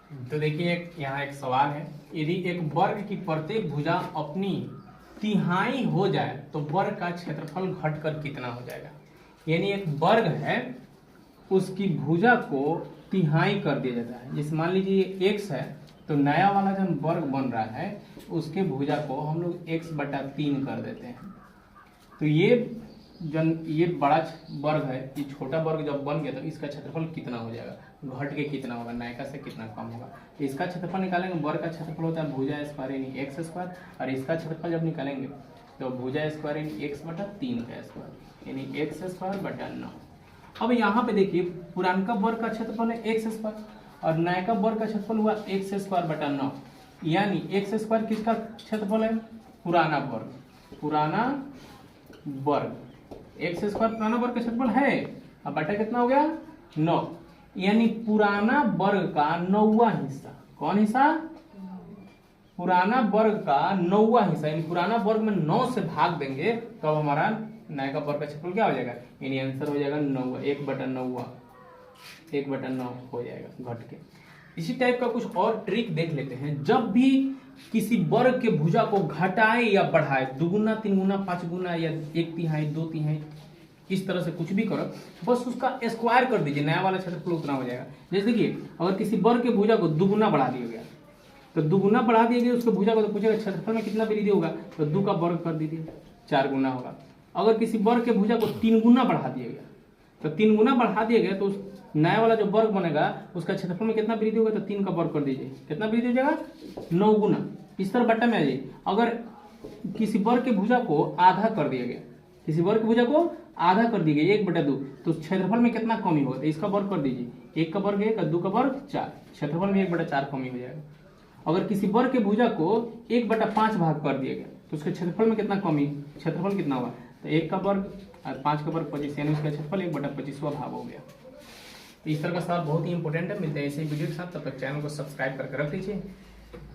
तो देखिए यहाँ एक सवाल है, यदि एक वर्ग की प्रत्येक भुजा अपनी तिहाई हो जाए तो वर्ग का क्षेत्रफल घटकर कितना हो जाएगा। यानी एक वर्ग है, उसकी भुजा को तिहाई कर दिया जाता है। जैसे मान लीजिए x है, तो नया वाला जो वर्ग बन रहा है उसके भुजा को हम लोग x/3 कर देते हैं। तो ये बड़ा वर्ग है, ये छोटा वर्ग जब बन गया तो इसका क्षेत्रफल कितना हो जाएगा, घट के कितना होगा, नयका से कितना कम होगा। तो इसका क्षेत्रफल निकालेंगे, वर्ग का क्षेत्रफल होता है भुजा स्क्वायर यानी x स्क्वायर, और इसका क्षेत्रफल जब निकालेंगे तो भुजा स्क्वायर यानी x/3 का स्क्वायर यानी x²/9। अब यहाँ पे देखिए पुरानका वर्ग का क्षेत्रफल है x² और नयका वर्ग का क्षेत्रफल हुआ x²/9, यानी x² किसका क्षेत्रफल है, पुराना वर्ग x² पुराना वर्ग का क्षेत्रफल है। अब बटा कितना हो गया 9, यानी पुराना वर्ग का 9वां हिस्सा। कौन हिस्सा, पुराना वर्ग का 9वां हिस्सा, यानी पुराना वर्ग में 9 से भाग देंगे तो हमारा नयका वर्ग का क्षेत्रफल क्या हो जाएगा, यानी आंसर हो जाएगा 9, 1/9 हो जाएगा घट के। इसी टाइप का कुछ और ट्रिक देख लेते हैं। जब भी किसी वर्ग के भुजा को घटाए या बढ़ाए, 2 गुना 3 गुना 5 गुना या 1/3 2/3 इस तरह से कुछ भी करो, बस उसका स्क्वायर कर दीजिए, नया वाला क्षेत्रफल उतना हो जाएगा। जैसे देखिए अगर किसी वर्ग के भुजा को 2 गुना बढ़ा दिया गया तो 2 गुना बढ़ा दिया गया उसके भुजा को, तो पूछेगा क्षेत्रफल में कितना वृद्धि होगा, तो 2 का वर्ग कर दीजिए 4 गुना होगा। अगर किसी वर्ग के भुजा को 3 गुना बढ़ा दिया गया तो 3 गुना बढ़ा दिया गया तो उस नया वाला जो वर्ग बनेगा उसका क्षेत्रफल में कितना वृद्धि होगा, तो 3 का वर्ग कर दीजिए, कितना वृद्धि हो जाएगा 9 गुना। इस तरह बट्टा में आ जाइए। अगर किसी वर्ग के भुजा को आधा कर दिया गया, किसी वर्ग की भुजा को आधा कर दी गई 1/2, तो क्षेत्रफल में कितना कमी होगा, तो इसका वर्ग कर दीजिए, 1 का वर्ग 1 और 2 का वर्ग 4, क्षेत्रफल में 1/4 कमी हो जाएगा। अगर किसी वर्ग के भुजा को 1/5 भाग कर दिया गया तो उसके क्षेत्रफल में कितना कमी, क्षेत्रफल कितना होगा, तो 1 का वर्ग और 5 का वर्ग 25, यानी उसका क्षेत्रफल 1/25वां भाग हो गया। तो इस तरह का सवाल बहुत ही इंपॉर्टेंट है। मिलते हैं ऐसे वीडियो के साथ, तब तक चैनल को सब्सक्राइब करके रख लीजिए।